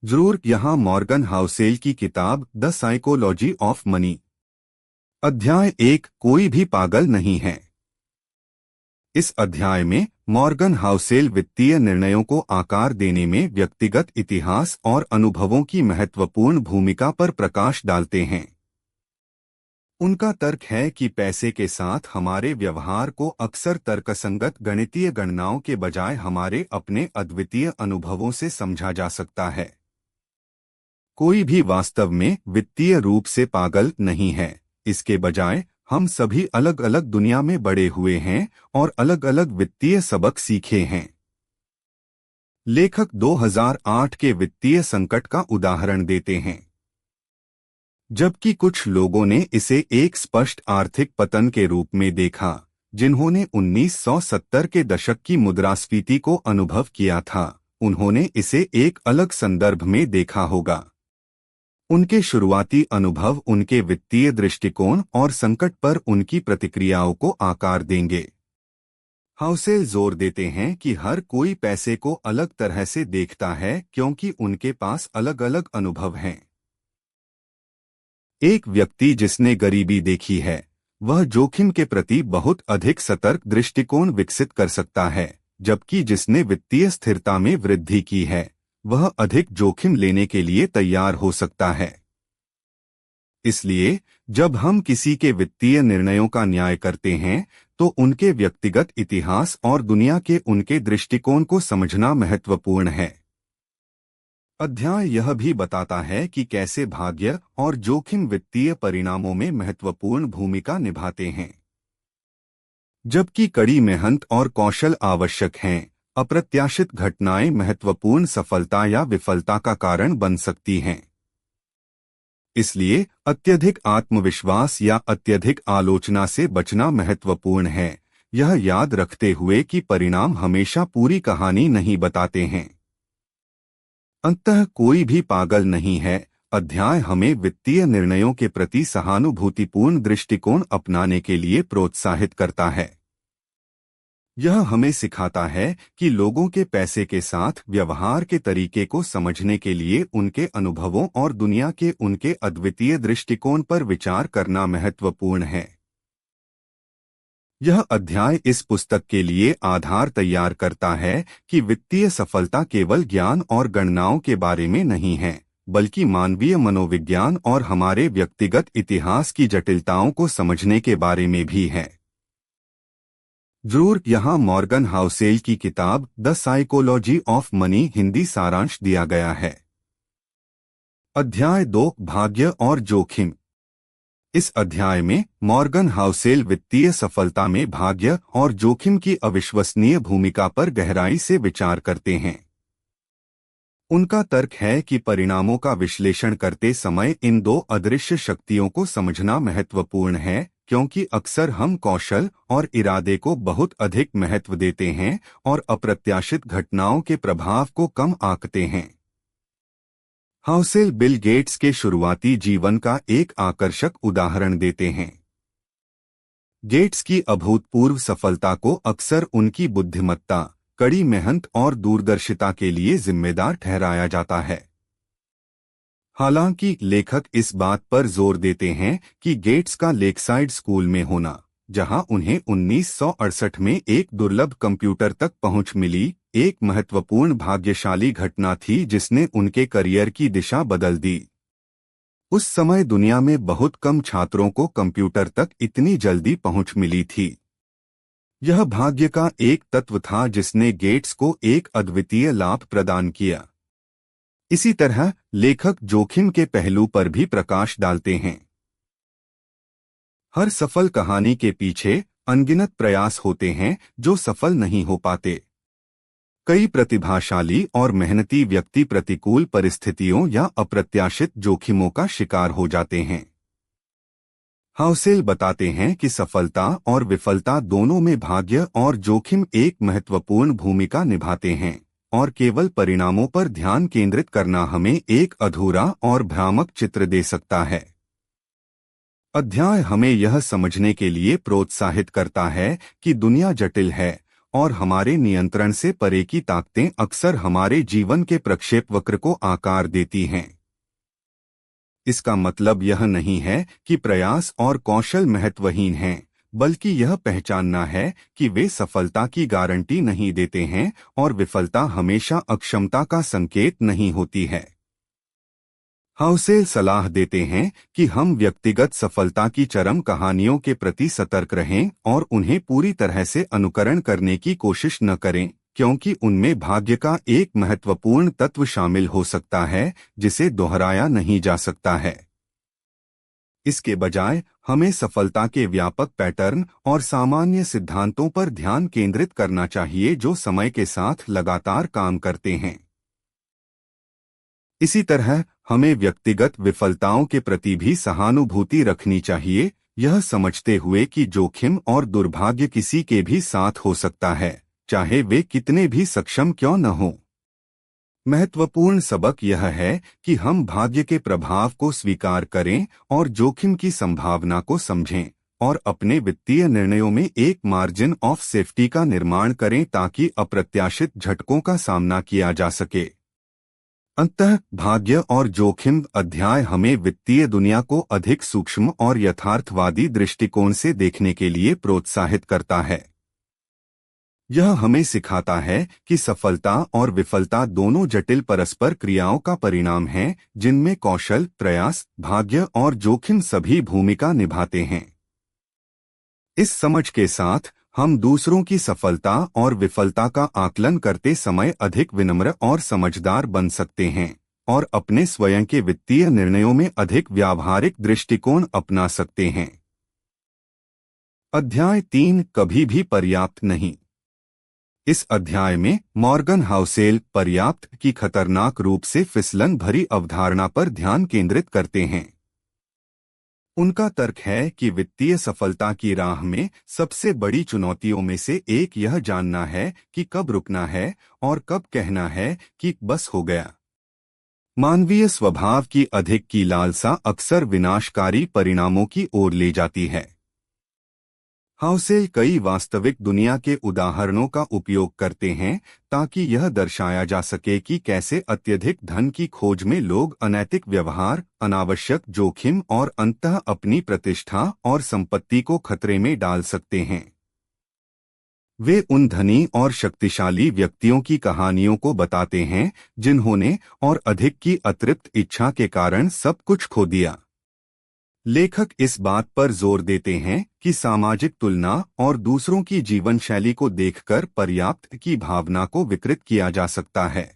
जरूर यहाँ Morgan Housel की किताब द साइकोलॉजी ऑफ मनी। अध्याय 1, कोई भी पागल नहीं है। इस अध्याय में मॉर्गन हाउसेल वित्तीय निर्णयों को आकार देने में व्यक्तिगत इतिहास और अनुभवों की महत्वपूर्ण भूमिका पर प्रकाश डालते हैं। उनका तर्क है कि पैसे के साथ हमारे व्यवहार को अक्सर तर्कसंगत गणितीय गणनाओं के बजाय हमारे अपने अद्वितीय अनुभवों से समझा जा सकता है। कोई भी वास्तव में वित्तीय रूप से पागल नहीं है, इसके बजाय हम सभी अलग अलग दुनिया में बड़े हुए हैं और अलग अलग वित्तीय सबक सीखे हैं। लेखक 2008 के वित्तीय संकट का उदाहरण देते हैं। जबकि कुछ लोगों ने इसे एक स्पष्ट आर्थिक पतन के रूप में देखा, जिन्होंने 1970 के दशक की मुद्रास्फीति को अनुभव किया था, उन्होंने इसे एक अलग संदर्भ में देखा होगा। उनके शुरुआती अनुभव उनके वित्तीय दृष्टिकोण और संकट पर उनकी प्रतिक्रियाओं को आकार देंगे। हाउसेल जोर देते हैं कि हर कोई पैसे को अलग तरह से देखता है क्योंकि उनके पास अलग अलग अनुभव हैं। एक व्यक्ति जिसने गरीबी देखी है, वह जोखिम के प्रति बहुत अधिक सतर्क दृष्टिकोण विकसित कर सकता है, जबकि जिसने वित्तीय स्थिरता में वृद्धि की है, वह अधिक जोखिम लेने के लिए तैयार हो सकता है। इसलिए जब हम किसी के वित्तीय निर्णयों का न्याय करते हैं, तो उनके व्यक्तिगत इतिहास और दुनिया के उनके दृष्टिकोण को समझना महत्वपूर्ण है। अध्याय यह भी बताता है कि कैसे भाग्य और जोखिम वित्तीय परिणामों में महत्वपूर्ण भूमिका निभाते हैं। जबकि कड़ी मेहनत और कौशल आवश्यक हैं, अप्रत्याशित घटनाएं महत्वपूर्ण सफलता या विफलता का कारण बन सकती हैं। इसलिए अत्यधिक आत्मविश्वास या अत्यधिक आलोचना से बचना महत्वपूर्ण है, यह याद रखते हुए कि परिणाम हमेशा पूरी कहानी नहीं बताते हैं। अंततः कोई भी पागल नहीं है। अध्याय हमें वित्तीय निर्णयों के प्रति सहानुभूतिपूर्ण दृष्टिकोण अपनाने के लिए प्रोत्साहित करता है। यह हमें सिखाता है कि लोगों के पैसे के साथ व्यवहार के तरीके को समझने के लिए उनके अनुभवों और दुनिया के उनके अद्वितीय दृष्टिकोण पर विचार करना महत्वपूर्ण है। यह अध्याय इस पुस्तक के लिए आधार तैयार करता है कि वित्तीय सफलता केवल ज्ञान और गणनाओं के बारे में नहीं है, बल्कि मानवीय मनोविज्ञान और हमारे व्यक्तिगत इतिहास की जटिलताओं को समझने के बारे में भी है। जरूर यहाँ मॉर्गन हाउसेल की किताब the psychology of money Hindi सारांश दिया गया है। अध्याय 2, भाग्य और जोखिम। इस अध्याय में मॉर्गन हाउसेल वित्तीय सफलता में भाग्य और जोखिम की अविश्वसनीय भूमिका पर गहराई से विचार करते हैं। उनका तर्क है कि परिणामों का विश्लेषण करते समय इन दो अदृश्य शक्तियों को समझना महत्वपूर्ण है, क्योंकि अक्सर हम कौशल और इरादे को बहुत अधिक महत्व देते हैं और अप्रत्याशित घटनाओं के प्रभाव को कम आंकते हैं। हाउसेल बिल गेट्स के शुरुआती जीवन का एक आकर्षक उदाहरण देते हैं। गेट्स की अभूतपूर्व सफलता को अक्सर उनकी बुद्धिमत्ता, कड़ी मेहनत और दूरदर्शिता के लिए जिम्मेदार ठहराया जाता है। हालांकि लेखक इस बात पर जोर देते हैं कि गेट्स का लेकसाइड स्कूल में होना, जहां उन्हें 1968 में एक दुर्लभ कंप्यूटर तक पहुंच मिली, एक महत्वपूर्ण भाग्यशाली घटना थी जिसने उनके करियर की दिशा बदल दी। उस समय दुनिया में बहुत कम छात्रों को कंप्यूटर तक इतनी जल्दी पहुंच मिली थी। यह भाग्य का एक तत्व था जिसने गेट्स को एक अद्वितीय लाभ प्रदान किया। इसी तरह लेखक जोखिम के पहलू पर भी प्रकाश डालते हैं। हर सफल कहानी के पीछे अनगिनत प्रयास होते हैं जो सफल नहीं हो पाते। कई प्रतिभाशाली और मेहनती व्यक्ति प्रतिकूल परिस्थितियों या अप्रत्याशित जोखिमों का शिकार हो जाते हैं। हाउसेल बताते हैं कि सफलता और विफलता दोनों में भाग्य और जोखिम एक महत्वपूर्ण भूमिका निभाते हैं, और केवल परिणामों पर ध्यान केंद्रित करना हमें एक अधूरा और भ्रामक चित्र दे सकता है। अध्याय हमें यह समझने के लिए प्रोत्साहित करता है कि दुनिया जटिल है और हमारे नियंत्रण से परे की ताकतें अक्सर हमारे जीवन के प्रक्षेप वक्र को आकार देती हैं। इसका मतलब यह नहीं है कि प्रयास और कौशल महत्वहीन हैं, बल्कि यह पहचानना है कि वे सफलता की गारंटी नहीं देते हैं और विफलता हमेशा अक्षमता का संकेत नहीं होती है। हाउसेल सलाह देते हैं कि हम व्यक्तिगत सफलता की चरम कहानियों के प्रति सतर्क रहें और उन्हें पूरी तरह से अनुकरण करने की कोशिश न करें, क्योंकि उनमें भाग्य का एक महत्वपूर्ण तत्व शामिल हो सकता है जिसे दोहराया नहीं जा सकता है। इसके बजाय हमें सफलता के व्यापक पैटर्न और सामान्य सिद्धांतों पर ध्यान केंद्रित करना चाहिए जो समय के साथ लगातार काम करते हैं। इसी तरह हमें व्यक्तिगत विफलताओं के प्रति भी सहानुभूति रखनी चाहिए, यह समझते हुए कि जोखिम और दुर्भाग्य किसी के भी साथ हो सकता है, चाहे वे कितने भी सक्षम क्यों न हों। महत्वपूर्ण सबक यह है कि हम भाग्य के प्रभाव को स्वीकार करें और जोखिम की संभावना को समझें और अपने वित्तीय निर्णयों में एक मार्जिन ऑफ सेफ्टी का निर्माण करें ताकि अप्रत्याशित झटकों का सामना किया जा सके। अंततः भाग्य और जोखिम अध्याय हमें वित्तीय दुनिया को अधिक सूक्ष्म और यथार्थवादी दृष्टिकोण से देखने के लिए प्रोत्साहित करता है। यह हमें सिखाता है कि सफलता और विफलता दोनों जटिल परस्पर क्रियाओं का परिणाम हैं, जिनमें कौशल, प्रयास, भाग्य और जोखिम सभी भूमिका निभाते हैं। इस समझ के साथ हम दूसरों की सफलता और विफलता का आकलन करते समय अधिक विनम्र और समझदार बन सकते हैं और अपने स्वयं के वित्तीय निर्णयों में अधिक व्यावहारिक दृष्टिकोण अपना सकते हैं। अध्याय 3 कभी भी पर्याप्त नहीं। इस अध्याय में मॉर्गन हाउसेल पर्याप्त की खतरनाक रूप से फिसलन भरी अवधारणा पर ध्यान केंद्रित करते हैं। उनका तर्क है कि वित्तीय सफलता की राह में सबसे बड़ी चुनौतियों में से एक यह जानना है कि कब रुकना है और कब कहना है कि बस हो गया। मानवीय स्वभाव की अधिक की लालसा अक्सर विनाशकारी परिणामों की ओर ले जाती है। हाउसेल कई वास्तविक दुनिया के उदाहरणों का उपयोग करते हैं ताकि यह दर्शाया जा सके कि कैसे अत्यधिक धन की खोज में लोग अनैतिक व्यवहार, अनावश्यक जोखिम और अंततः अपनी प्रतिष्ठा और संपत्ति को खतरे में डाल सकते हैं। वे उन धनी और शक्तिशाली व्यक्तियों की कहानियों को बताते हैं जिन्होंने और अधिक की अतृप्त इच्छा के कारण सब कुछ खो दिया। लेखक इस बात पर जोर देते हैं कि सामाजिक तुलना और दूसरों की जीवन शैली को देखकर पर्याप्त की भावना को विकृत किया जा सकता है।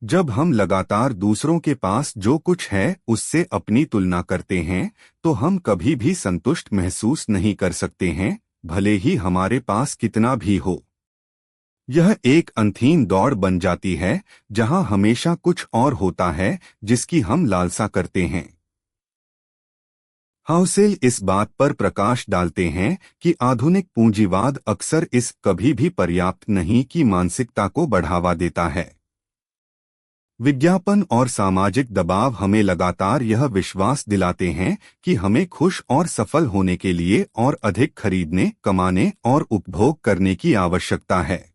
जब हम लगातार दूसरों के पास जो कुछ है उससे अपनी तुलना करते हैं तो हम कभी भी संतुष्ट महसूस नहीं कर सकते हैं, भले ही हमारे पास कितना भी हो। यह एक अंधीन दौड़ बन जाती है जहां हमेशा कुछ और होता है जिसकी हम लालसा करते हैं। हाउसेल इस बात पर प्रकाश डालते हैं कि आधुनिक पूंजीवाद अक्सर इस कभी भी पर्याप्त नहीं की मानसिकता को बढ़ावा देता है। विज्ञापन और सामाजिक दबाव हमें लगातार यह विश्वास दिलाते हैं कि हमें खुश और सफल होने के लिए और अधिक खरीदने, कमाने और उपभोग करने की आवश्यकता है।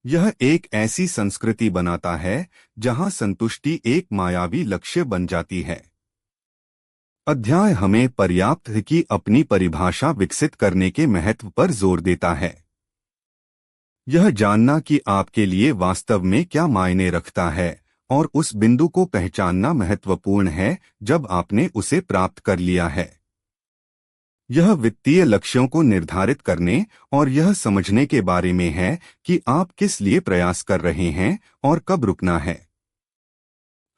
यह एक ऐसी संस्कृति बनाता है जहां संतुष्टि एक मायावी लक्ष्य बन जाती है। अध्याय हमें पर्याप्त की अपनी परिभाषा विकसित करने के महत्व पर जोर देता है। यह जानना कि आपके लिए वास्तव में क्या मायने रखता है और उस बिंदु को पहचानना महत्वपूर्ण है जब आपने उसे प्राप्त कर लिया है। यह वित्तीय लक्ष्यों को निर्धारित करने और यह समझने के बारे में है कि आप किस लिए प्रयास कर रहे हैं और कब रुकना है।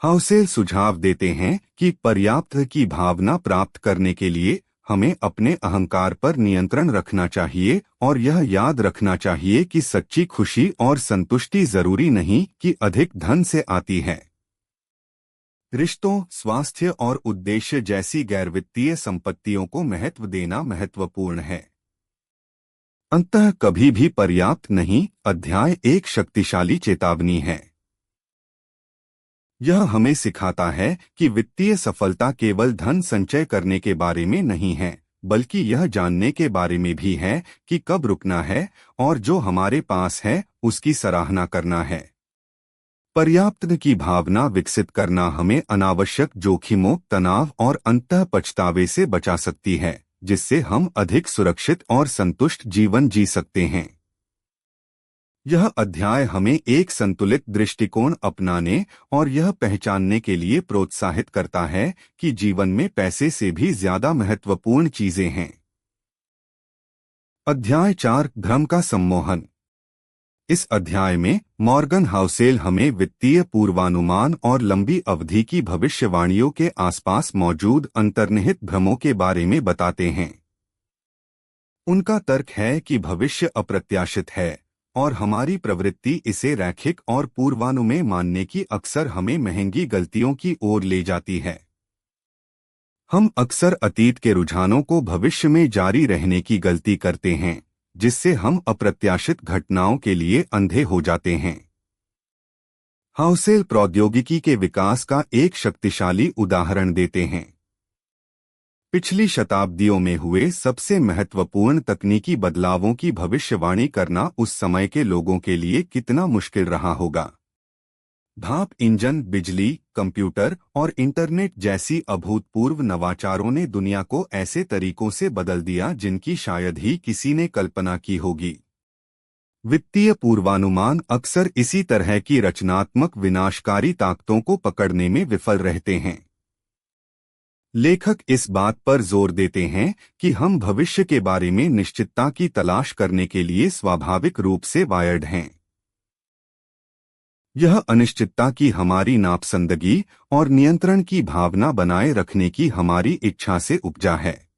हाउसेल सुझाव देते हैं कि पर्याप्त की भावना प्राप्त करने के लिए हमें अपने अहंकार पर नियंत्रण रखना चाहिए और यह याद रखना चाहिए कि सच्ची खुशी और संतुष्टि जरूरी नहीं कि अधिक धन से आती है। रिश्तों, स्वास्थ्य और उद्देश्य जैसी गैर-वित्तीय संपत्तियों को महत्व देना महत्वपूर्ण है। अंततः कभी भी पर्याप्त नहीं अध्याय एक शक्तिशाली चेतावनी है। यह हमें सिखाता है कि वित्तीय सफलता केवल धन संचय करने के बारे में नहीं है, बल्कि यह जानने के बारे में भी है कि कब रुकना है और जो हमारे पास है उसकी सराहना करना है। पर्याप्त की भावना विकसित करना हमें अनावश्यक जोखिमों, तनाव और अंतः पछतावे से बचा सकती है, जिससे हम अधिक सुरक्षित और संतुष्ट जीवन जी सकते हैं। यह अध्याय हमें एक संतुलित दृष्टिकोण अपनाने और यह पहचानने के लिए प्रोत्साहित करता है कि जीवन में पैसे से भी ज्यादा महत्वपूर्ण चीजें हैं। अध्याय 4, भ्रम का सम्मोहन। इस अध्याय में मॉर्गन हाउसेल हमें वित्तीय पूर्वानुमान और लंबी अवधि की भविष्यवाणियों के आसपास मौजूद अंतर्निहित भ्रमों के बारे में बताते हैं। उनका तर्क है कि भविष्य अप्रत्याशित है और हमारी प्रवृत्ति इसे रैखिक और पूर्वानुमेय मानने की अक्सर हमें महंगी गलतियों की ओर ले जाती है। हम अक्सर अतीत के रुझानों को भविष्य में जारी रहने की गलती करते हैं, जिससे हम अप्रत्याशित घटनाओं के लिए अंधे हो जाते हैं। हाउसेल प्रौद्योगिकी के विकास का एक शक्तिशाली उदाहरण देते हैं। पिछली शताब्दियों में हुए सबसे महत्वपूर्ण तकनीकी बदलावों की भविष्यवाणी करना उस समय के लोगों के लिए कितना मुश्किल रहा होगा। भाप इंजन, बिजली, कंप्यूटर और इंटरनेट जैसी अभूतपूर्व नवाचारों ने दुनिया को ऐसे तरीकों से बदल दिया जिनकी शायद ही किसी ने कल्पना की होगी। वित्तीय पूर्वानुमान अक्सर इसी तरह की रचनात्मक विनाशकारी ताकतों को पकड़ने में विफल रहते हैं। लेखक इस बात पर जोर देते हैं कि हम भविष्य के बारे में निश्चितता की तलाश करने के लिए स्वाभाविक रूप से वायर्ड हैं। यह अनिश्चितता की हमारी नापसंदगी और नियंत्रण की भावना बनाए रखने की हमारी इच्छा से उपजा है।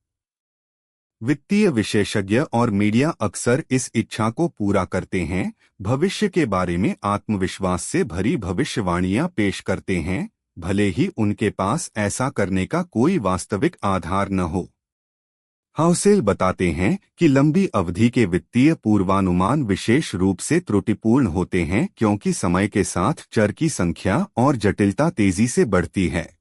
वित्तीय विशेषज्ञ और मीडिया अक्सर इस इच्छा को पूरा करते हैं, भविष्य के बारे में आत्मविश्वास से भरी भविष्यवाणियां पेश करते हैं, भले ही उनके पास ऐसा करने का कोई वास्तविक आधार न हो। हाउसेल बताते हैं कि लंबी अवधि के वित्तीय पूर्वानुमान विशेष रूप से त्रुटिपूर्ण होते हैं क्योंकि समय के साथ चर की संख्या और जटिलता तेजी से बढ़ती है।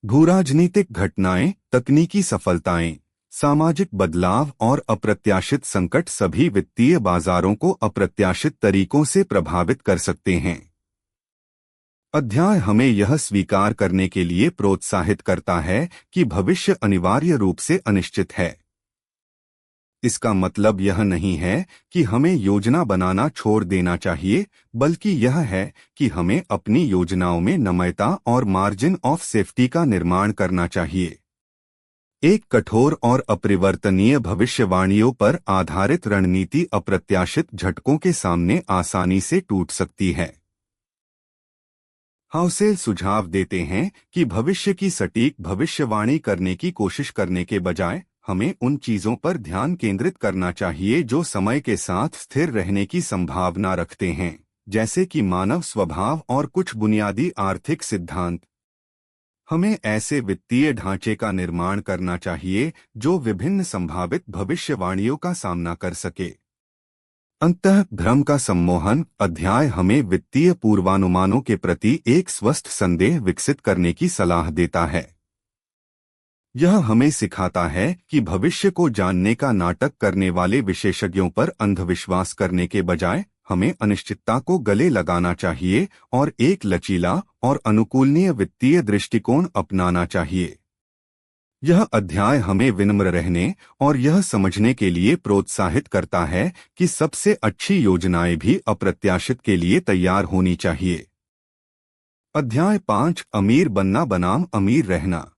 भूराजनीतिक घटनाएं, तकनीकी सफलताएं, सामाजिक बदलाव और अप्रत्याशित संकट सभी वित्तीय बाजारों को अप्रत्याशित तरीकों से प्रभावित कर सकते हैं। अध्याय हमें यह स्वीकार करने के लिए प्रोत्साहित करता है कि भविष्य अनिवार्य रूप से अनिश्चित है। इसका मतलब यह नहीं है कि हमें योजना बनाना छोड़ देना चाहिए, बल्कि यह है कि हमें अपनी योजनाओं में नम्रता और मार्जिन ऑफ सेफ्टी का निर्माण करना चाहिए। एक कठोर और अपरिवर्तनीय भविष्यवाणियों पर आधारित रणनीति अप्रत्याशित झटकों के सामने आसानी से टूट सकती है। हाउसेल सुझाव देते हैं कि भविष्य की सटीक भविष्यवाणी करने की कोशिश करने के बजाय हमें उन चीजों पर ध्यान केंद्रित करना चाहिए जो समय के साथ स्थिर रहने की संभावना रखते हैं, जैसे कि मानव स्वभाव और कुछ बुनियादी आर्थिक सिद्धांत। हमें ऐसे वित्तीय ढांचे का निर्माण करना चाहिए जो विभिन्न संभावित भविष्यवाणियों का सामना कर सके। अंतः भ्रम का सम्मोहन अध्याय हमें वित्तीय पूर्वानुमानों के प्रति एक स्वस्थ संदेह विकसित करने की सलाह देता है। यह हमें सिखाता है कि भविष्य को जानने का नाटक करने वाले विशेषज्ञों पर अंधविश्वास करने के बजाय हमें अनिश्चितता को गले लगाना चाहिए और एक लचीला और अनुकूलनीय वित्तीय दृष्टिकोण अपनाना चाहिए। यह अध्याय हमें विनम्र रहने और यह समझने के लिए प्रोत्साहित करता है कि सबसे अच्छी योजनाएं भी अप्रत्याशित के लिए तैयार होनी चाहिए। अध्याय 5, अमीर बनना बनाम अमीर रहना।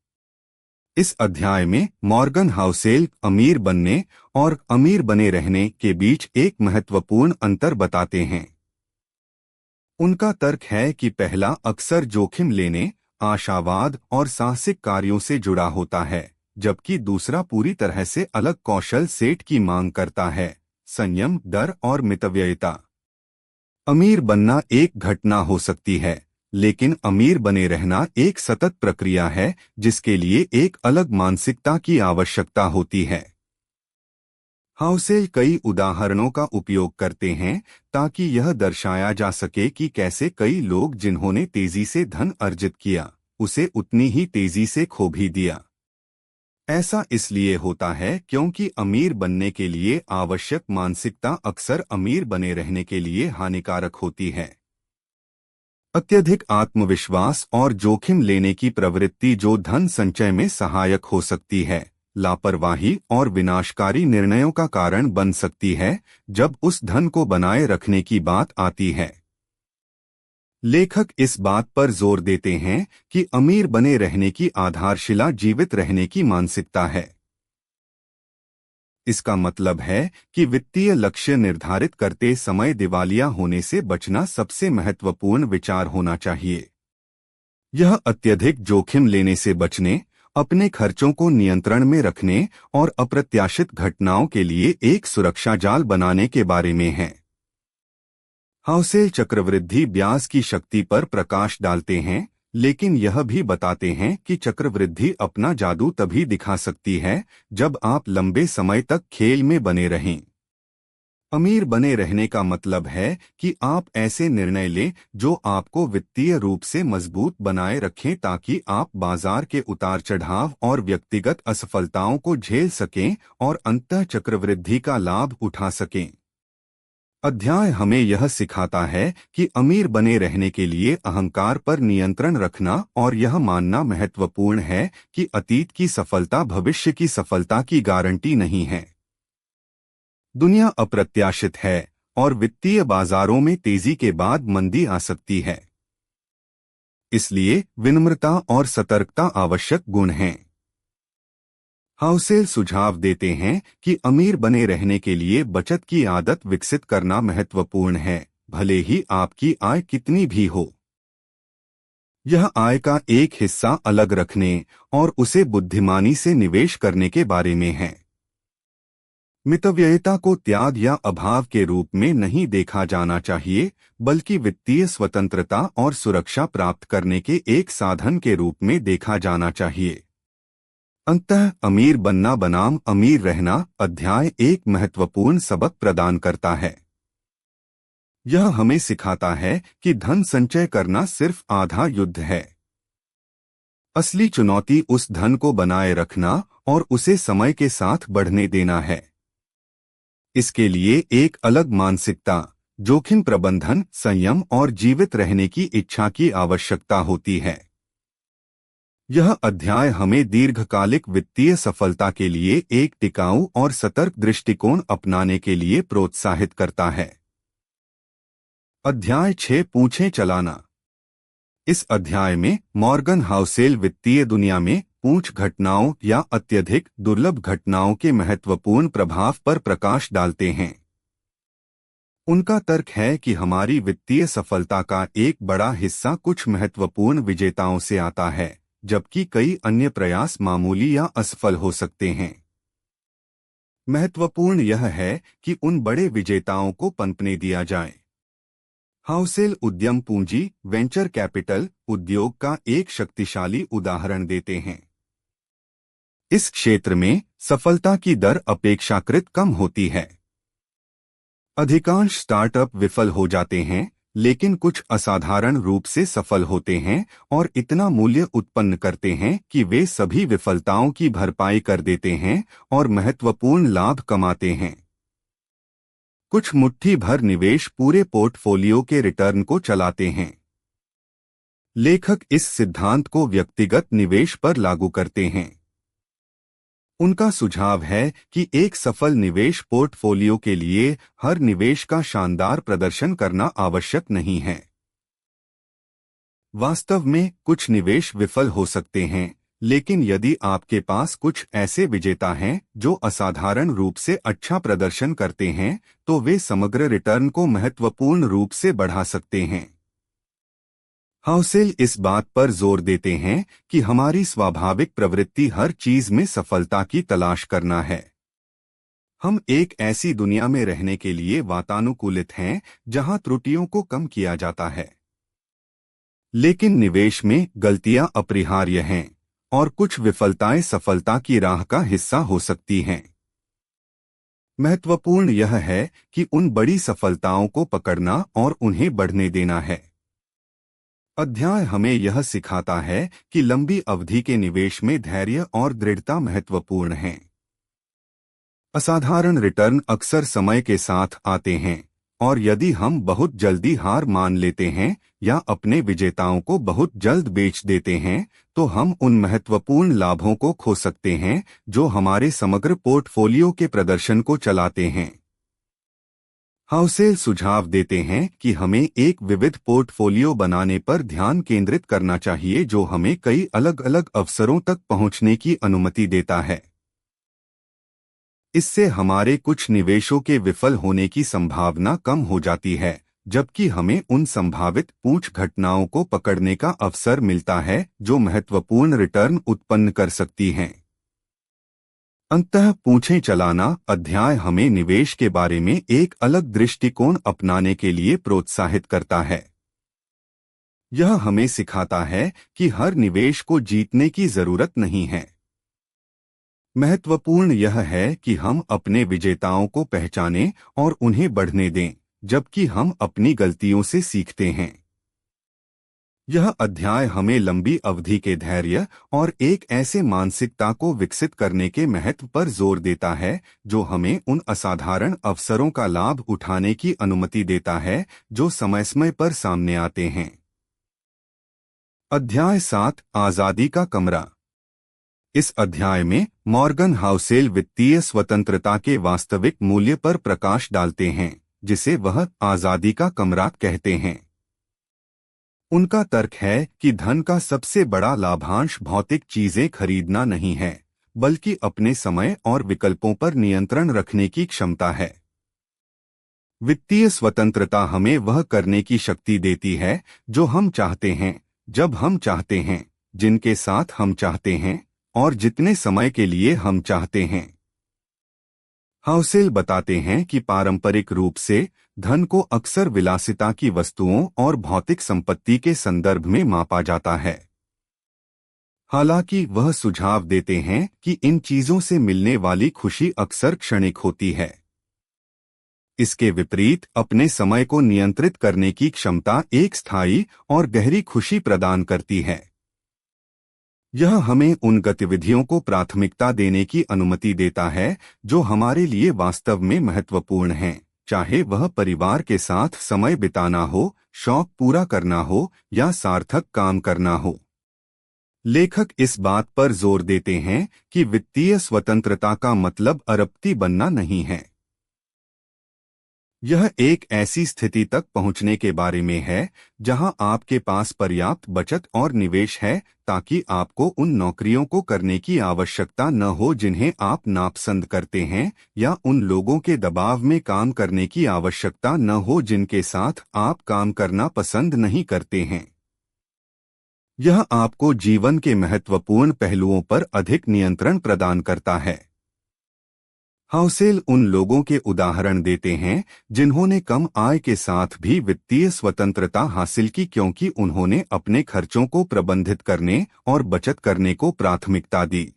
इस अध्याय में मॉर्गन हाउसेल अमीर बनने और अमीर बने रहने के बीच एक महत्वपूर्ण अंतर बताते हैं। उनका तर्क है कि पहला अक्सर जोखिम लेने, आशावाद और साहसिक कार्यों से जुड़ा होता है, जबकि दूसरा पूरी तरह से अलग कौशल सेट की मांग करता है, संयम, डर और मितव्ययिता। अमीर बनना एक घटना हो सकती है, लेकिन अमीर बने रहना एक सतत प्रक्रिया है जिसके लिए एक अलग मानसिकता की आवश्यकता होती है। हाउसेल कई उदाहरणों का उपयोग करते हैं ताकि यह दर्शाया जा सके कि कैसे कई लोग जिन्होंने तेजी से धन अर्जित किया, उसे उतनी ही तेजी से खो भी दिया। ऐसा इसलिए होता है क्योंकि अमीर बनने के लिए आवश्यक मानसिकता अक्सर अमीर बने रहने के लिए हानिकारक होती है। अत्यधिक आत्मविश्वास और जोखिम लेने की प्रवृत्ति जो धन संचय में सहायक हो सकती है, लापरवाही और विनाशकारी निर्णयों का कारण बन सकती है जब उस धन को बनाए रखने की बात आती है। लेखक इस बात पर जोर देते हैं कि अमीर बने रहने की आधारशिला जीवित रहने की मानसिकता है। इसका मतलब है कि वित्तीय लक्ष्य निर्धारित करते समय दिवालिया होने से बचना सबसे महत्वपूर्ण विचार होना चाहिए। यह अत्यधिक जोखिम लेने से बचने, अपने खर्चों को नियंत्रण में रखने और अप्रत्याशित घटनाओं के लिए एक सुरक्षा जाल बनाने के बारे में है। हाउसेल चक्रवृद्धि ब्याज की शक्ति पर प्रकाश डालते हैं, लेकिन यह भी बताते हैं कि चक्रवृद्धि अपना जादू तभी दिखा सकती है जब आप लंबे समय तक खेल में बने रहें। अमीर बने रहने का मतलब है कि आप ऐसे निर्णय लें जो आपको वित्तीय रूप से मजबूत बनाए रखें ताकि आप बाजार के उतार चढ़ाव और व्यक्तिगत असफलताओं को झेल सकें और अंततः चक्रवृद्धि का लाभ उठा सकें। अध्याय हमें यह सिखाता है कि अमीर बने रहने के लिए अहंकार पर नियंत्रण रखना और यह मानना महत्वपूर्ण है कि अतीत की सफलता भविष्य की सफलता की गारंटी नहीं है। दुनिया अप्रत्याशित है और वित्तीय बाजारों में तेजी के बाद मंदी आ सकती है। इसलिए विनम्रता और सतर्कता आवश्यक गुण हैं। हाउसेल सुझाव देते हैं कि अमीर बने रहने के लिए बचत की आदत विकसित करना महत्वपूर्ण है, भले ही आपकी आय कितनी भी हो। यह आय का एक हिस्सा अलग रखने और उसे बुद्धिमानी से निवेश करने के बारे में है। मितव्ययिता को त्याग या अभाव के रूप में नहीं देखा जाना चाहिए, बल्कि वित्तीय स्वतंत्रता और सुरक्षा प्राप्त करने के एक साधन के रूप में देखा जाना चाहिए। अंततः अमीर बनना बनाम अमीर रहना अध्याय एक महत्वपूर्ण सबक प्रदान करता है। यह हमें सिखाता है कि धन संचय करना सिर्फ आधा युद्ध है। असली चुनौती उस धन को बनाए रखना और उसे समय के साथ बढ़ने देना है। इसके लिए एक अलग मानसिकता, जोखिम प्रबंधन, संयम और जीवित रहने की इच्छा की आवश्यकता होती है। यह अध्याय हमें दीर्घकालिक वित्तीय सफलता के लिए एक टिकाऊ और सतर्क दृष्टिकोण अपनाने के लिए प्रोत्साहित करता है। अध्याय 6 पूछें चलाना। इस अध्याय में मॉर्गन हाउसेल वित्तीय दुनिया में पूंछ घटनाओं या अत्यधिक दुर्लभ घटनाओं के महत्वपूर्ण प्रभाव पर प्रकाश डालते हैं। उनका तर्क है कि हमारी वित्तीय सफलता का एक बड़ा हिस्सा कुछ महत्वपूर्ण विजेताओं से आता है, जबकि कई अन्य प्रयास मामूली या असफल हो सकते हैं। महत्वपूर्ण यह है कि उन बड़े विजेताओं को पनपने दिया जाए। हाउसेल उद्यम पूंजी वेंचर कैपिटल उद्योग का एक शक्तिशाली उदाहरण देते हैं। इस क्षेत्र में सफलता की दर अपेक्षाकृत कम होती है। अधिकांश स्टार्टअप विफल हो जाते हैं, लेकिन कुछ असाधारण रूप से सफल होते हैं और इतना मूल्य उत्पन्न करते हैं कि वे सभी विफलताओं की भरपाई कर देते हैं और महत्वपूर्ण लाभ कमाते हैं। कुछ मुट्ठी भर निवेश पूरे पोर्टफोलियो के रिटर्न को चलाते हैं। लेखक इस सिद्धांत को व्यक्तिगत निवेश पर लागू करते हैं। उनका सुझाव है कि एक सफल निवेश पोर्टफोलियो के लिए हर निवेश का शानदार प्रदर्शन करना आवश्यक नहीं है। वास्तव में कुछ निवेश विफल हो सकते हैं, लेकिन यदि आपके पास कुछ ऐसे विजेता हैं जो असाधारण रूप से अच्छा प्रदर्शन करते हैं, तो वे समग्र रिटर्न को महत्वपूर्ण रूप से बढ़ा सकते हैं। हाउसेल इस बात पर जोर देते हैं कि हमारी स्वाभाविक प्रवृत्ति हर चीज में सफलता की तलाश करना है। हम एक ऐसी दुनिया में रहने के लिए वातानुकूलित हैं जहां त्रुटियों को कम किया जाता है। लेकिन निवेश में गलतियां अपरिहार्य हैं और कुछ विफलताएं सफलता की राह का हिस्सा हो सकती हैं। महत्वपूर्ण यह है कि उन बड़ी सफलताओं को पकड़ना और उन्हें बढ़ने देना है। अध्याय हमें यह सिखाता है कि लंबी अवधि के निवेश में धैर्य और दृढ़ता महत्वपूर्ण हैं। असाधारण रिटर्न अक्सर समय के साथ आते हैं, और यदि हम बहुत जल्दी हार मान लेते हैं या अपने विजेताओं को बहुत जल्द बेच देते हैं, तो हम उन महत्वपूर्ण लाभों को खो सकते हैं जो हमारे समग्र पोर्टफोलियो के प्रदर्शन को चलाते हैं। हाउसेल सुझाव देते हैं कि हमें एक विविध पोर्टफोलियो बनाने पर ध्यान केंद्रित करना चाहिए जो हमें कई अलग अलग अवसरों तक पहुंचने की अनुमति देता है। इससे हमारे कुछ निवेशों के विफल होने की संभावना कम हो जाती है, जबकि हमें उन संभावित पूंछ घटनाओं को पकड़ने का अवसर मिलता है जो महत्वपूर्ण रिटर्न उत्पन्न कर सकती हैं। अंततः पूंछें चलाना अध्याय हमें निवेश के बारे में एक अलग दृष्टिकोण अपनाने के लिए प्रोत्साहित करता है। यह हमें सिखाता है कि हर निवेश को जीतने की जरूरत नहीं है। महत्वपूर्ण यह है कि हम अपने विजेताओं को पहचानें और उन्हें बढ़ने दें, जबकि हम अपनी गलतियों से सीखते हैं। यह अध्याय हमें लंबी अवधि के धैर्य और एक ऐसे मानसिकता को विकसित करने के महत्व पर जोर देता है जो हमें उन असाधारण अवसरों का लाभ उठाने की अनुमति देता है जो समय समय पर सामने आते हैं। अध्याय 7 आजादी का कमरा। इस अध्याय में मॉर्गन हाउसेल वित्तीय स्वतंत्रता के वास्तविक मूल्य पर प्रकाश डालते हैं, जिसे वह आजादी का कमरा कहते हैं। उनका तर्क है कि धन का सबसे बड़ा लाभांश भौतिक चीजें खरीदना नहीं है, बल्कि अपने समय और विकल्पों पर नियंत्रण रखने की क्षमता है। वित्तीय स्वतंत्रता हमें वह करने की शक्ति देती है जो हम चाहते हैं, जब हम चाहते हैं, जिनके साथ हम चाहते हैं, और जितने समय के लिए हम चाहते हैं। हाउसेल बताते हैं कि पारंपरिक रूप से धन को अक्सर विलासिता की वस्तुओं और भौतिक संपत्ति के संदर्भ में मापा जाता है। हालांकि वह सुझाव देते हैं कि इन चीजों से मिलने वाली खुशी अक्सर क्षणिक होती है। इसके विपरीत अपने समय को नियंत्रित करने की क्षमता एक स्थायी और गहरी खुशी प्रदान करती है। यह हमें उन गतिविधियों को प्राथमिकता देने की अनुमति देता है जो हमारे लिए वास्तव में महत्वपूर्ण हैं, चाहे वह परिवार के साथ समय बिताना हो, शौक पूरा करना हो या सार्थक काम करना हो। लेखक इस बात पर जोर देते हैं कि वित्तीय स्वतंत्रता का मतलब अरबपति बनना नहीं है। यह एक ऐसी स्थिति तक पहुंचने के बारे में है जहां आपके पास पर्याप्त बचत और निवेश है ताकि आपको उन नौकरियों को करने की आवश्यकता न हो जिन्हें आप नापसंद करते हैं, या उन लोगों के दबाव में काम करने की आवश्यकता न हो जिनके साथ आप काम करना पसंद नहीं करते हैं। यह आपको जीवन के महत्वपूर्ण पहलुओं पर अधिक नियंत्रण प्रदान करता है। हाउसेल उन लोगों के उदाहरण देते हैं जिन्होंने कम आय के साथ भी वित्तीय स्वतंत्रता हासिल की क्योंकि उन्होंने अपने खर्चों को प्रबंधित करने और बचत करने को प्राथमिकता दी।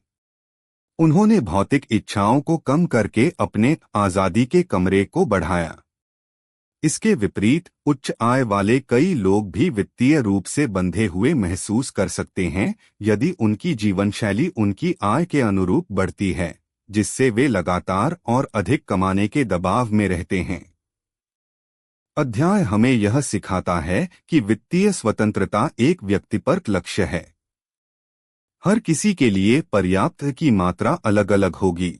उन्होंने भौतिक इच्छाओं को कम करके अपने आजादी के कमरे को बढ़ाया। इसके विपरीत उच्च आय वाले कई लोग भी वित्तीय रूप से बंधे हुए महसूस कर सकते हैं यदि उनकी जीवनशैली उनकी आय के अनुरूप बढ़ती है, जिससे वे लगातार और अधिक कमाने के दबाव में रहते हैं। अध्याय हमें यह सिखाता है कि वित्तीय स्वतंत्रता एक व्यक्तिपरक लक्ष्य है। हर किसी के लिए पर्याप्त की मात्रा अलग अलग होगी।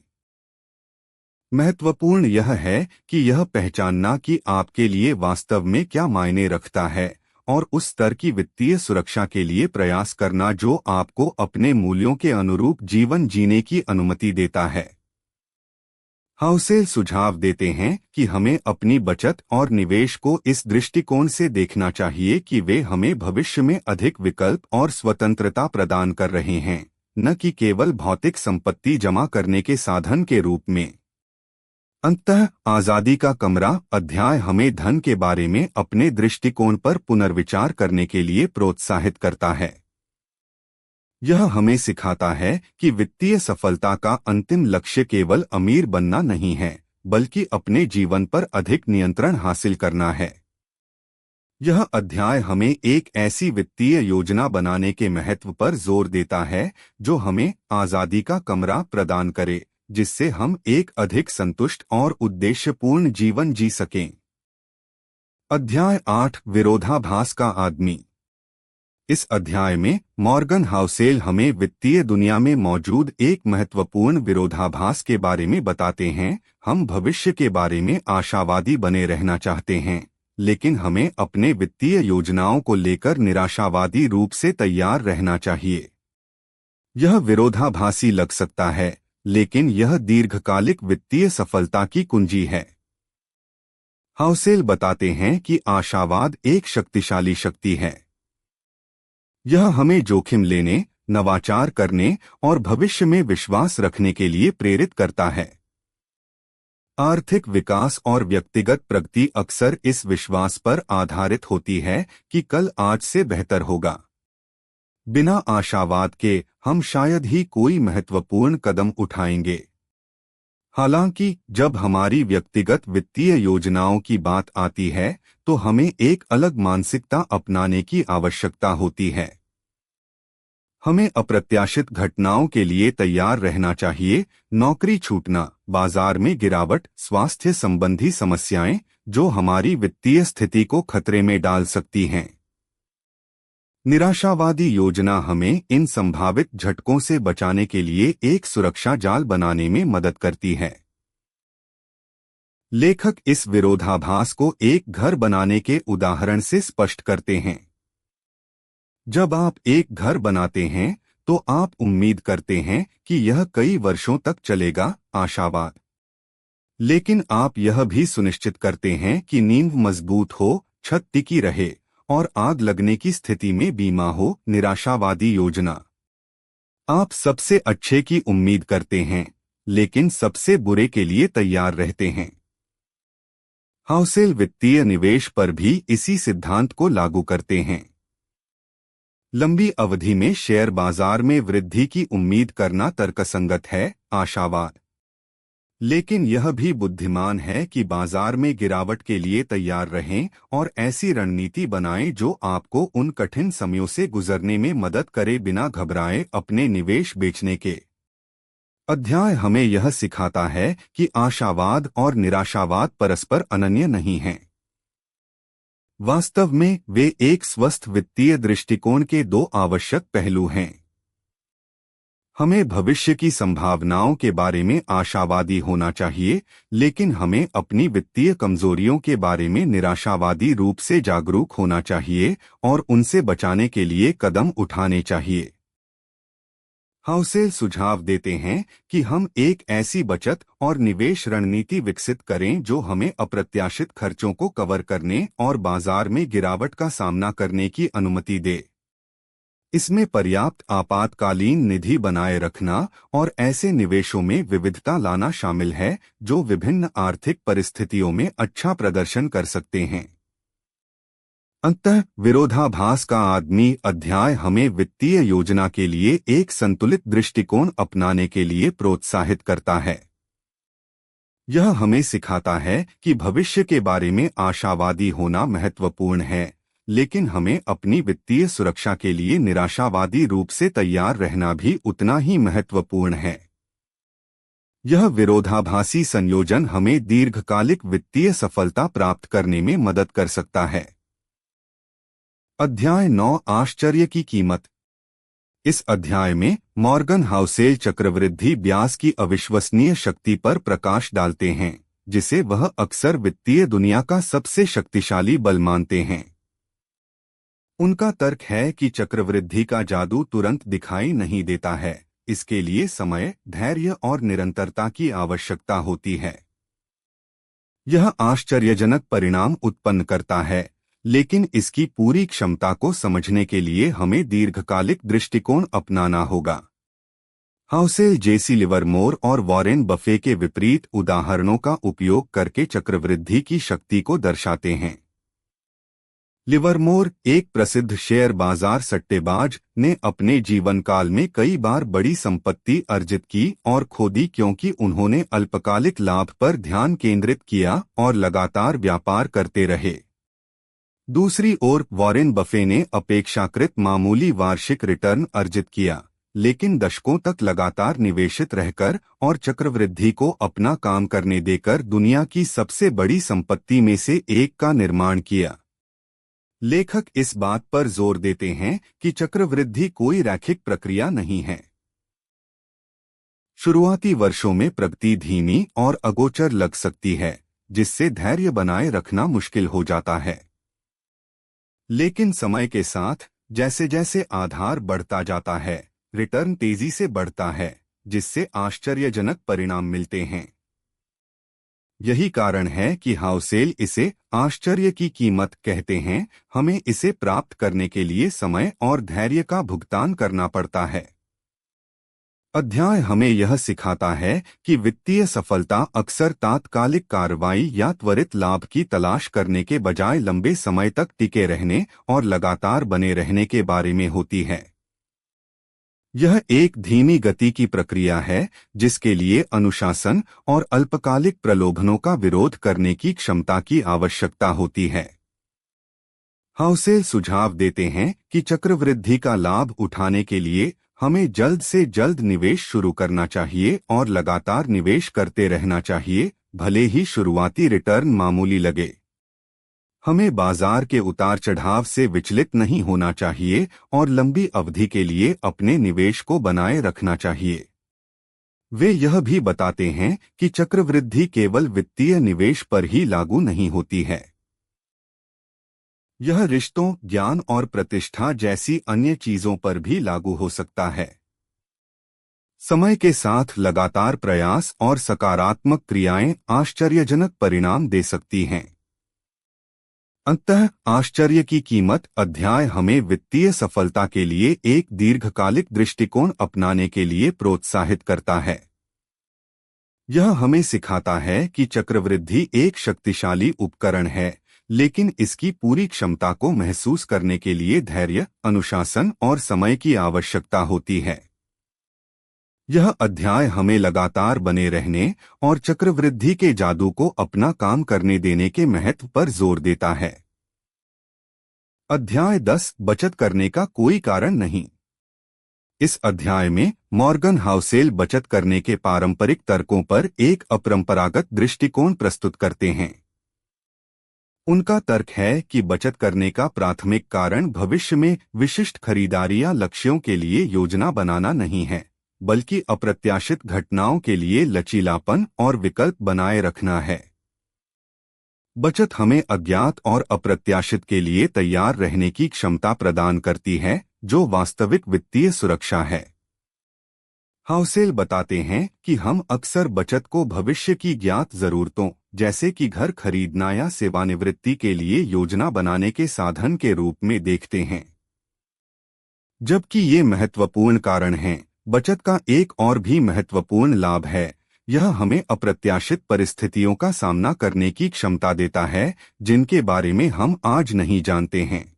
महत्वपूर्ण यह है कि यह पहचानना कि आपके लिए वास्तव में क्या मायने रखता है और उस स्तर की वित्तीय सुरक्षा के लिए प्रयास करना जो आपको अपने मूल्यों के अनुरूप जीवन जीने की अनुमति देता है। हाउसेल सुझाव देते हैं कि हमें अपनी बचत और निवेश को इस दृष्टिकोण से देखना चाहिए कि वे हमें भविष्य में अधिक विकल्प और स्वतंत्रता प्रदान कर रहे हैं, न कि केवल भौतिक संपत्ति जमा करने के साधन के रूप में। अंततः आजादी का कमरा अध्याय हमें धन के बारे में अपने दृष्टिकोण पर पुनर्विचार करने के लिए प्रोत्साहित करता है। यह हमें सिखाता है कि वित्तीय सफलता का अंतिम लक्ष्य केवल अमीर बनना नहीं है, बल्कि अपने जीवन पर अधिक नियंत्रण हासिल करना है। यह अध्याय हमें एक ऐसी वित्तीय योजना बनाने के महत्व पर जोर देता है जो हमें आजादी का कमरा प्रदान करे, जिससे हम एक अधिक संतुष्ट और उद्देश्यपूर्ण जीवन जी सकें। अध्याय 8 विरोधाभास का आदमी। इस अध्याय में मॉर्गन हाउसेल हमें वित्तीय दुनिया में मौजूद एक महत्वपूर्ण विरोधाभास के बारे में बताते हैं। हम भविष्य के बारे में आशावादी बने रहना चाहते हैं, लेकिन हमें अपने वित्तीय योजनाओं को लेकर निराशावादी रूप से तैयार रहना चाहिए। यह विरोधाभासी लग सकता है, लेकिन यह दीर्घकालिक वित्तीय सफलता की कुंजी है। हाउसेल बताते हैं कि आशावाद एक शक्तिशाली शक्ति है। यह हमें जोखिम लेने, नवाचार करने और भविष्य में विश्वास रखने के लिए प्रेरित करता है। आर्थिक विकास और व्यक्तिगत प्रगति अक्सर इस विश्वास पर आधारित होती है कि कल आज से बेहतर होगा। बिना आशावाद के हम शायद ही कोई महत्वपूर्ण कदम उठाएंगे। हालांकि जब हमारी व्यक्तिगत वित्तीय योजनाओं की बात आती है, तो हमें एक अलग मानसिकता अपनाने की आवश्यकता होती है। हमें अप्रत्याशित घटनाओं के लिए तैयार रहना चाहिए। नौकरी छूटना, बाजार में गिरावट, स्वास्थ्य संबंधी समस्याएं जो हमारी वित्तीय स्थिति को खतरे में डाल सकती हैं। निराशावादी योजना हमें इन संभावित झटकों से बचाने के लिए एक सुरक्षा जाल बनाने में मदद करती है। लेखक इस विरोधाभास को एक घर बनाने के उदाहरण से स्पष्ट करते हैं। जब आप एक घर बनाते हैं तो आप उम्मीद करते हैं कि यह कई वर्षों तक चलेगा, आशावाद। लेकिन आप यह भी सुनिश्चित करते हैं कि नींव मजबूत हो, छत टिकी रहे और आग लगने की स्थिति में बीमा हो, निराशावादी योजना। आप सबसे अच्छे की उम्मीद करते हैं, लेकिन सबसे बुरे के लिए तैयार रहते हैं। हाउसेल वित्तीय निवेश पर भी इसी सिद्धांत को लागू करते हैं। लंबी अवधि में शेयर बाजार में वृद्धि की उम्मीद करना तर्कसंगत है, आशावाद। लेकिन यह भी बुद्धिमान है कि बाजार में गिरावट के लिए तैयार रहें और ऐसी रणनीति बनाएं जो आपको उन कठिन समयों से गुजरने में मदद करे बिना घबराए अपने निवेश बेचने के। अध्याय हमें यह सिखाता है कि आशावाद और निराशावाद परस्पर अनन्य नहीं हैं। वास्तव में वे एक स्वस्थ वित्तीय दृष्टिकोण के दो आवश्यक पहलू हैं। हमें भविष्य की संभावनाओं के बारे में आशावादी होना चाहिए, लेकिन हमें अपनी वित्तीय कमजोरियों के बारे में निराशावादी रूप से जागरूक होना चाहिए और उनसे बचाने के लिए कदम उठाने चाहिए। हाउसेल सुझाव देते हैं कि हम एक ऐसी बचत और निवेश रणनीति विकसित करें जो हमें अप्रत्याशित खर्चों को कवर करने और बाजार में गिरावट का सामना करने की अनुमति दे। इसमें पर्याप्त आपातकालीन निधि बनाए रखना और ऐसे निवेशों में विविधता लाना शामिल है जो विभिन्न आर्थिक परिस्थितियों में अच्छा प्रदर्शन कर सकते हैं। अंततः विरोधाभास का आदमी अध्याय हमें वित्तीय योजना के लिए एक संतुलित दृष्टिकोण अपनाने के लिए प्रोत्साहित करता है। यह हमें सिखाता है कि भविष्य के बारे में आशावादी होना महत्वपूर्ण है, लेकिन हमें अपनी वित्तीय सुरक्षा के लिए निराशावादी रूप से तैयार रहना भी उतना ही महत्वपूर्ण है। यह विरोधाभासी संयोजन हमें दीर्घकालिक वित्तीय सफलता प्राप्त करने में मदद कर सकता है। अध्याय 9 आश्चर्य की कीमत। इस अध्याय में मॉर्गन हाउसेल चक्रवृद्धि ब्याज की अविश्वसनीय शक्ति पर प्रकाश डालते हैं, जिसे वह अक्सर वित्तीय दुनिया का सबसे शक्तिशाली बल मानते हैं। उनका तर्क है कि चक्रवृद्धि का जादू तुरंत दिखाई नहीं देता है, इसके लिए समय, धैर्य और निरंतरता की आवश्यकता होती है। यह आश्चर्यजनक परिणाम उत्पन्न करता है, लेकिन इसकी पूरी क्षमता को समझने के लिए हमें दीर्घकालिक दृष्टिकोण अपनाना होगा। हाउसेल जेसी लिवरमोर और वॉरेन बफे के विपरीत उदाहरणों का उपयोग करके चक्रवृद्धि की शक्ति को दर्शाते हैं। लिवरमोर, एक प्रसिद्ध शेयर बाजार सट्टेबाज, ने अपने जीवन काल में कई बार बड़ी संपत्ति अर्जित की और खो दी क्योंकि उन्होंने अल्पकालिक लाभ पर ध्यान केंद्रित किया और लगातार व्यापार करते रहे। दूसरी ओर वॉरेन बफे ने अपेक्षाकृत मामूली वार्षिक रिटर्न अर्जित किया, लेकिन दशकों तक लगातार निवेशित रहकर और चक्रवृद्धि को अपना काम करने देकर दुनिया की सबसे बड़ी संपत्ति में से एक का निर्माण किया। लेखक इस बात पर जोर देते हैं कि चक्रवृद्धि कोई रैखिक प्रक्रिया नहीं है। शुरुआती वर्षों में प्रगति धीमी और अगोचर लग सकती है, जिससे धैर्य बनाए रखना मुश्किल हो जाता है। लेकिन समय के साथ जैसे जैसे आधार बढ़ता जाता है, रिटर्न तेजी से बढ़ता है, जिससे आश्चर्यजनक परिणाम मिलते हैं। यही कारण है कि हाउसेल इसे आश्चर्य की कीमत कहते हैं। हमें इसे प्राप्त करने के लिए समय और धैर्य का भुगतान करना पड़ता है। अध्याय हमें यह सिखाता है कि वित्तीय सफलता अक्सर तात्कालिक कार्रवाई या त्वरित लाभ की तलाश करने के बजाय लंबे समय तक टिके रहने और लगातार बने रहने के बारे में होती है। यह एक धीमी गति की प्रक्रिया है, जिसके लिए अनुशासन और अल्पकालिक प्रलोभनों का विरोध करने की क्षमता की आवश्यकता होती है। हाउसेल सुझाव देते हैं कि चक्रवृद्धि का लाभ उठाने के लिए हमें जल्द से जल्द निवेश शुरू करना चाहिए और लगातार निवेश करते रहना चाहिए, भले ही शुरुआती रिटर्न मामूली लगे। हमें बाजार के उतार चढ़ाव से विचलित नहीं होना चाहिए और लंबी अवधि के लिए अपने निवेश को बनाए रखना चाहिए। वे यह भी बताते हैं कि चक्रवृद्धि केवल वित्तीय निवेश पर ही लागू नहीं होती है। यह रिश्तों, ज्ञान और प्रतिष्ठा जैसी अन्य चीजों पर भी लागू हो सकता है। समय के साथ लगातार प्रयास और सकारात्मक क्रियाएं आश्चर्यजनक परिणाम दे सकती हैं। अंततः आश्चर्य की कीमत अध्याय हमें वित्तीय सफलता के लिए एक दीर्घकालिक दृष्टिकोण अपनाने के लिए प्रोत्साहित करता है। यह हमें सिखाता है कि चक्रवृद्धि एक शक्तिशाली उपकरण है, लेकिन इसकी पूरी क्षमता को महसूस करने के लिए धैर्य, अनुशासन और समय की आवश्यकता होती है। यह अध्याय हमें लगातार बने रहने और चक्रवृद्धि के जादू को अपना काम करने देने के महत्व पर जोर देता है। अध्याय 10 बचत करने का कोई कारण नहीं। इस अध्याय में मॉर्गन हाउसेल बचत करने के पारंपरिक तर्कों पर एक अपरंपरागत दृष्टिकोण प्रस्तुत करते हैं। उनका तर्क है कि बचत करने का प्राथमिक कारण भविष्य में विशिष्ट खरीदारी या लक्ष्यों के लिए योजना बनाना नहीं है, बल्कि अप्रत्याशित घटनाओं के लिए लचीलापन और विकल्प बनाए रखना है। बचत हमें अज्ञात और अप्रत्याशित के लिए तैयार रहने की क्षमता प्रदान करती है, जो वास्तविक वित्तीय सुरक्षा है। हाउसेल बताते हैं कि हम अक्सर बचत को भविष्य की ज्ञात जरूरतों, जैसे कि घर खरीदना या सेवानिवृत्ति के लिए योजना बनाने के साधन के रूप में देखते हैं। जबकि ये महत्वपूर्ण कारण हैं, बचत का एक और भी महत्वपूर्ण लाभ है। यह हमें अप्रत्याशित परिस्थितियों का सामना करने की क्षमता देता है, जिनके बारे में हम आज नहीं जानते हैं।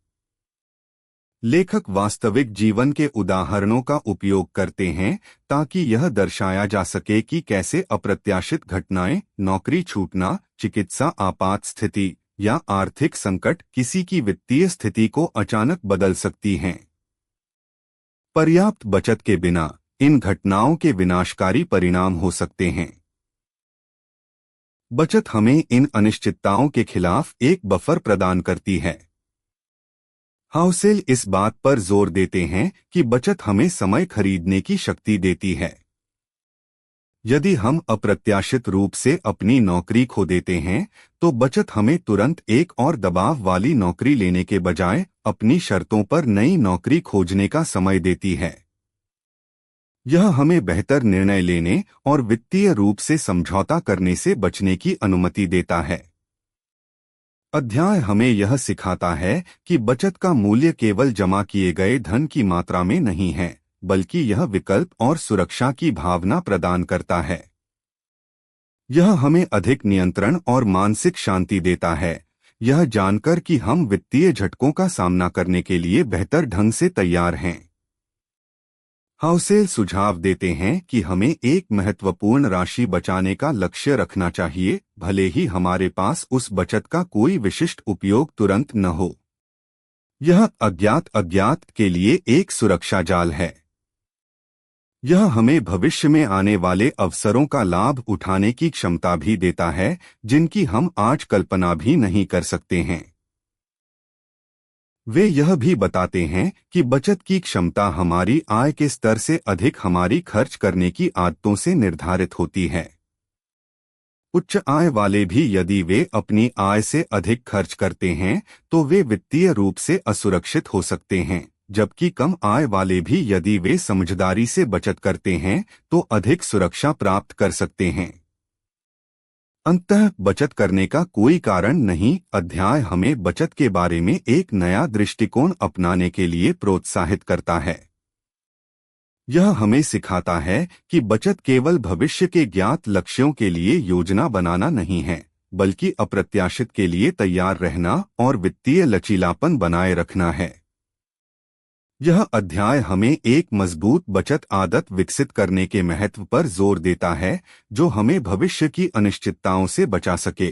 लेखक वास्तविक जीवन के उदाहरणों का उपयोग करते हैं ताकि यह दर्शाया जा सके कि कैसे अप्रत्याशित घटनाएं, नौकरी छूटना, चिकित्सा आपात स्थिति या आर्थिक संकट किसी की वित्तीय स्थिति को अचानक बदल सकती हैं। पर्याप्त बचत के बिना इन घटनाओं के विनाशकारी परिणाम हो सकते हैं। बचत हमें इन अनिश्चितताओं के खिलाफ एक बफर प्रदान करती है। हाउसेल इस बात पर जोर देते हैं कि बचत हमें समय खरीदने की शक्ति देती है। यदि हम अप्रत्याशित रूप से अपनी नौकरी खो देते हैं, तो बचत हमें तुरंत एक और दबाव वाली नौकरी लेने के बजाय अपनी शर्तों पर नई नौकरी खोजने का समय देती है। यह हमें बेहतर निर्णय लेने और वित्तीय रूप से समझौता करने से बचने की अनुमति देता है। अध्याय हमें यह सिखाता है कि बचत का मूल्य केवल जमा किए गए धन की मात्रा में नहीं है, बल्कि यह विकल्प और सुरक्षा की भावना प्रदान करता है। यह हमें अधिक नियंत्रण और मानसिक शांति देता है, यह जानकर कि हम वित्तीय झटकों का सामना करने के लिए बेहतर ढंग से तैयार हैं। हाउसेल सुझाव देते हैं कि हमें एक महत्वपूर्ण राशि बचाने का लक्ष्य रखना चाहिए, भले ही हमारे पास उस बचत का कोई विशिष्ट उपयोग तुरंत न हो। यह अज्ञात के लिए एक सुरक्षा जाल है। यह हमें भविष्य में आने वाले अवसरों का लाभ उठाने की क्षमता भी देता है, जिनकी हम आज कल्पना भी नहीं कर सकते हैं। वे यह भी बताते हैं कि बचत की क्षमता हमारी आय के स्तर से अधिक हमारी खर्च करने की आदतों से निर्धारित होती है। उच्च आय वाले भी यदि वे अपनी आय से अधिक खर्च करते हैं तो वे वित्तीय रूप से असुरक्षित हो सकते हैं, जबकि कम आय वाले भी यदि वे समझदारी से बचत करते हैं तो अधिक सुरक्षा प्राप्त कर सकते हैं। अंततः बचत करने का कोई कारण नहीं। अध्याय हमें बचत के बारे में एक नया दृष्टिकोण अपनाने के लिए प्रोत्साहित करता है। यह हमें सिखाता है कि बचत केवल भविष्य के ज्ञात लक्ष्यों के लिए योजना बनाना नहीं है, बल्कि अप्रत्याशित के लिए तैयार रहना और वित्तीय लचीलापन बनाए रखना है। यह अध्याय हमें एक मजबूत बचत आदत विकसित करने के महत्व पर जोर देता है, जो हमें भविष्य की अनिश्चितताओं से बचा सके।